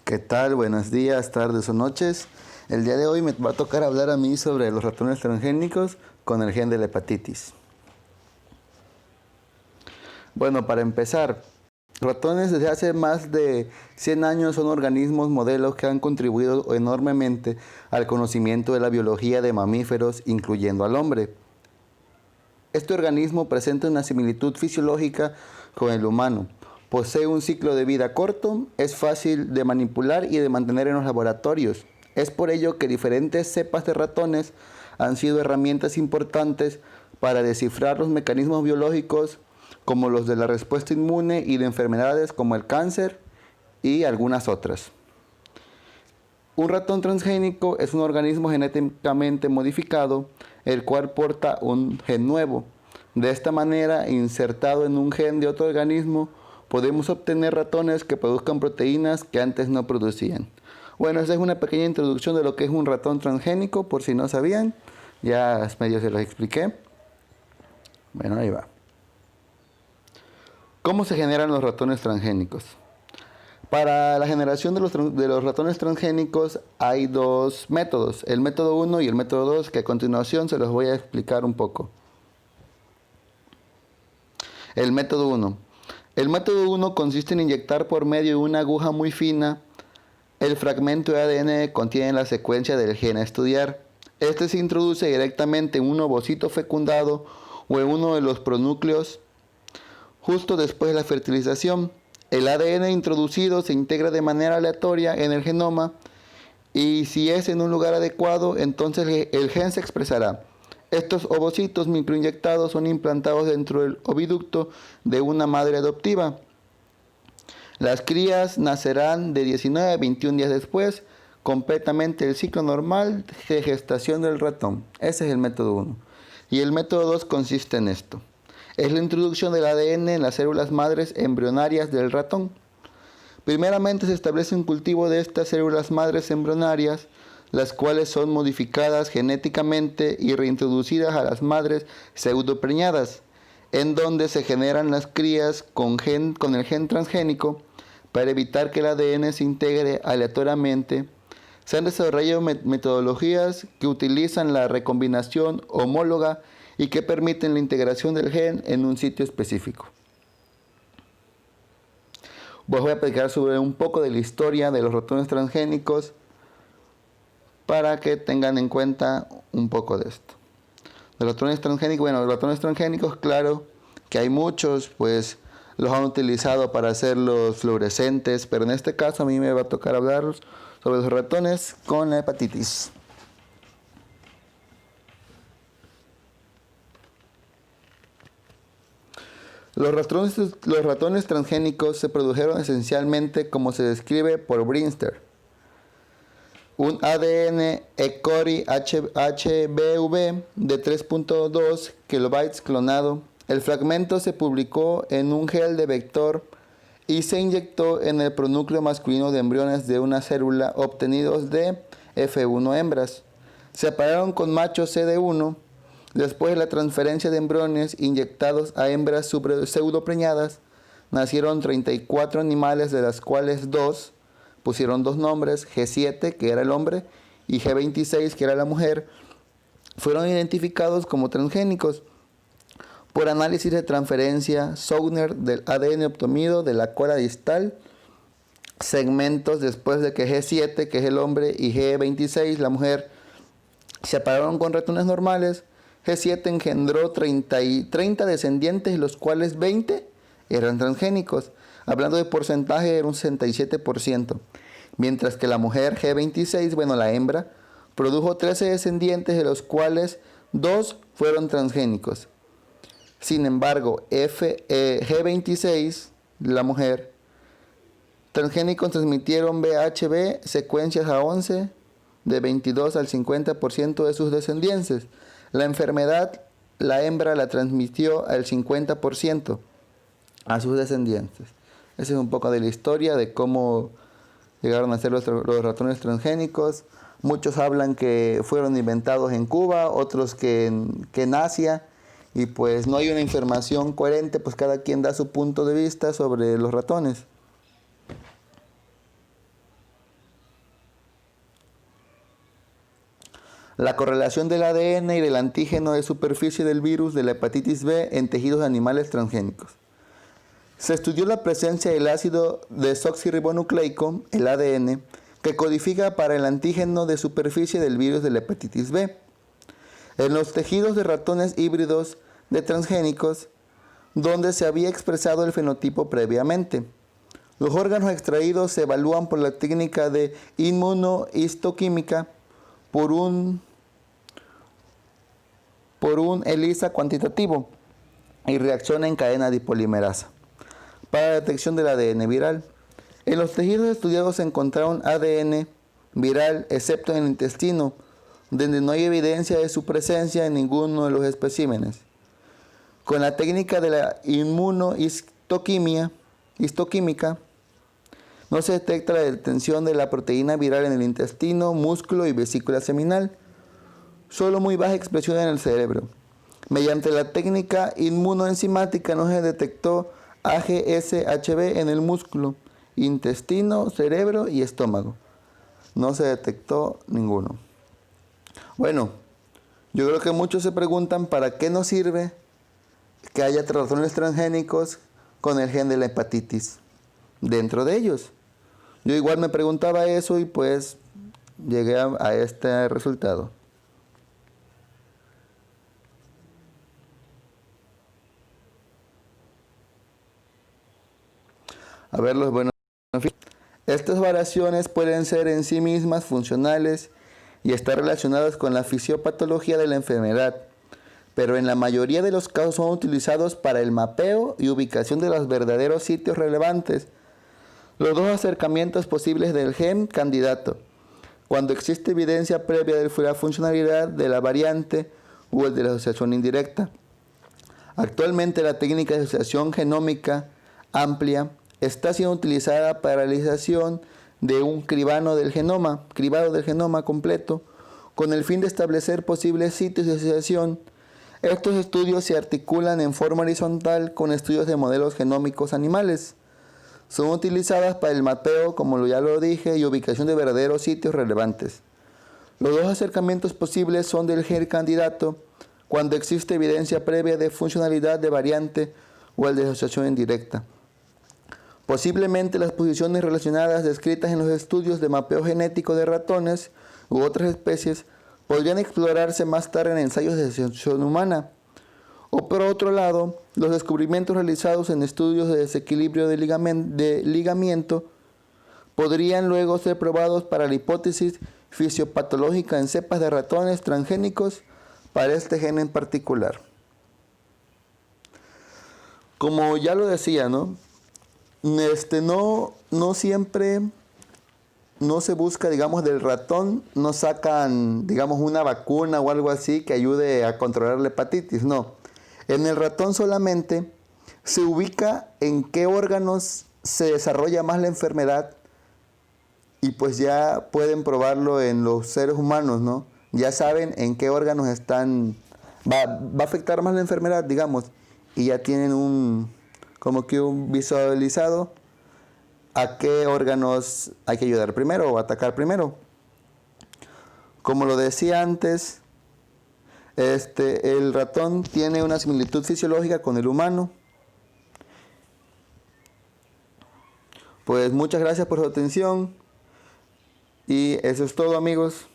¿Qué tal? Buenos días, tardes o noches. El día de hoy me va a tocar hablar a mí sobre los ratones transgénicos con el gen de la hepatitis. Bueno, para empezar, ratones desde hace más de 100 años son organismos modelos que han contribuido enormemente al conocimiento de la biología de mamíferos, incluyendo al hombre. Este organismo presenta una similitud fisiológica con el humano. Posee un ciclo de vida corto, es fácil de manipular y de mantener en los laboratorios. Es por ello que diferentes cepas de ratones han sido herramientas importantes para descifrar los mecanismos biológicos como los de la respuesta inmune y de enfermedades como el cáncer y algunas otras. Un ratón transgénico es un organismo genéticamente modificado, el cual porta un gen nuevo. De esta manera, insertado en un gen de otro organismo, podemos obtener ratones que produzcan proteínas que antes no producían. Bueno, esta es una pequeña introducción de lo que es un ratón transgénico, por si no sabían. Ya medio se los expliqué. Bueno, ahí va. ¿Cómo se generan los ratones transgénicos? Para la generación de los ratones transgénicos hay dos métodos, el método 1 y el método 2, que a continuación se los voy a explicar un poco. El método 1. El método 1 consiste en inyectar por medio de una aguja muy fina el fragmento de ADN que contiene la secuencia del gen a estudiar. Este se introduce directamente en un ovocito fecundado o en uno de los pronúcleos justo después de la fertilización. El ADN introducido se integra de manera aleatoria en el genoma y si es en un lugar adecuado, entonces el gen se expresará. Estos ovocitos microinyectados son implantados dentro del oviducto de una madre adoptiva. Las crías nacerán de 19 a 21 días después, completamente el ciclo normal de gestación del ratón. Ese es el método 1. Y el método 2 consiste en esto. Es la introducción del ADN en las células madres embrionarias del ratón. Primeramente se establece un cultivo de estas células madres embrionarias, las cuales son modificadas genéticamente y reintroducidas a las madres pseudopreñadas, en donde se generan las crías con el gen transgénico para evitar que el ADN se integre aleatoriamente. Se han desarrollado metodologías que utilizan la recombinación homóloga y que permiten la integración del gen en un sitio específico. Voy a platicar sobre un poco de la historia de los ratones transgénicos para que tengan en cuenta un poco de esto. Los ratones transgénicos, bueno, los ratones transgénicos, claro que hay muchos, pues los han utilizado para hacerlos fluorescentes, pero en este caso a mí me va a tocar hablar sobre los ratones con la hepatitis. Los ratones transgénicos se produjeron esencialmente como se describe por Brinster. Un ADN E. coli HBV de 3.2 kilobytes clonado. El fragmento se publicó en un gel de vector y se inyectó en el pronúcleo masculino de embriones de una célula obtenidos de F1 hembras. Se separaron con machos CD1. Después de la transferencia de embriones inyectados a hembras pseudopreñadas, nacieron 34 animales, de las cuales pusieron dos nombres, G7, que era el hombre, y G26, que era la mujer. Fueron identificados como transgénicos por análisis de transferencia Saugner del ADN obtenido de la cola distal, segmentos después de que G7, que es el hombre, y G26, la mujer, se separaron con ratones normales. G7 engendró 30 descendientes, los cuales 20 eran transgénicos. Hablando de porcentaje, era un 67%. Mientras que la mujer G26, bueno, la hembra, produjo 13 descendientes, de los cuales 2 fueron transgénicos. Sin embargo, G26, la mujer, transgénicos transmitieron VHB secuencias a 11, de 22 al 50% de sus descendientes. La enfermedad, la hembra la transmitió al 50% a sus descendientes. Esa es un poco de la historia de cómo llegaron a ser los ratones transgénicos. Muchos hablan que fueron inventados en Cuba, otros que en Asia, y pues no hay una información coherente, pues cada quien da su punto de vista sobre los ratones. La correlación del ADN y del antígeno de superficie del virus de la hepatitis B en tejidos de animales transgénicos. Se estudió la presencia del ácido desoxirribonucleico, el ADN, que codifica para el antígeno de superficie del virus de la hepatitis B, en los tejidos de ratones híbridos de transgénicos, donde se había expresado el fenotipo previamente. Los órganos extraídos se evalúan por la técnica de inmunohistoquímica por un ELISA cuantitativo y reacción en cadena dipolimerasa para la detección del ADN viral. En los tejidos estudiados se encontraron ADN viral, excepto en el intestino, donde no hay evidencia de su presencia en ninguno de los especímenes. Con la técnica de la inmunohistoquímica, no se detecta la detención de la proteína viral en el intestino, músculo y vesícula seminal, solo muy baja expresión en el cerebro. Mediante la técnica inmunoenzimática no se detectó AGSHB en el músculo, intestino, cerebro y estómago. No se detectó ninguno. Bueno, yo creo que muchos se preguntan para qué nos sirve que haya ratones transgénicos con el gen de la hepatitis dentro de ellos. Yo igual me preguntaba eso y pues llegué a este resultado. A ver los buenos. Estas variaciones pueden ser en sí mismas funcionales y estar relacionadas con la fisiopatología de la enfermedad, pero en la mayoría de los casos son utilizados para el mapeo y ubicación de los verdaderos sitios relevantes. Los dos acercamientos posibles del gen candidato, cuando existe evidencia previa de la funcionalidad de la variante o el de la asociación indirecta. Actualmente la técnica de asociación genómica amplia está siendo utilizada para la realización de un cribado del genoma completo, con el fin de establecer posibles sitios de asociación. Estos estudios se articulan en forma horizontal con estudios de modelos genómicos animales. Son utilizadas para el mapeo, como ya lo dije, y ubicación de verdaderos sitios relevantes. Los dos acercamientos posibles son del gen candidato, cuando existe evidencia previa de funcionalidad de variante o el de asociación indirecta. Posiblemente las posiciones relacionadas descritas en los estudios de mapeo genético de ratones u otras especies podrían explorarse más tarde en ensayos de asociación humana. O por otro lado, los descubrimientos realizados en estudios de desequilibrio de ligamiento podrían luego ser probados para la hipótesis fisiopatológica en cepas de ratones transgénicos para este gen en particular. Como ya lo decía, no siempre no se busca, digamos, del ratón, no sacan, digamos, una vacuna o algo así que ayude a controlar la hepatitis, no. En el ratón solamente se ubica en qué órganos se desarrolla más la enfermedad y pues ya pueden probarlo en los seres humanos, ¿no? Ya saben en qué órganos va a afectar más la enfermedad, digamos, y ya tienen como que un visualizado a qué órganos hay que ayudar primero o atacar primero. Como lo decía antes, el ratón tiene una similitud fisiológica con el humano. Pues muchas gracias por su atención y eso es todo, amigos.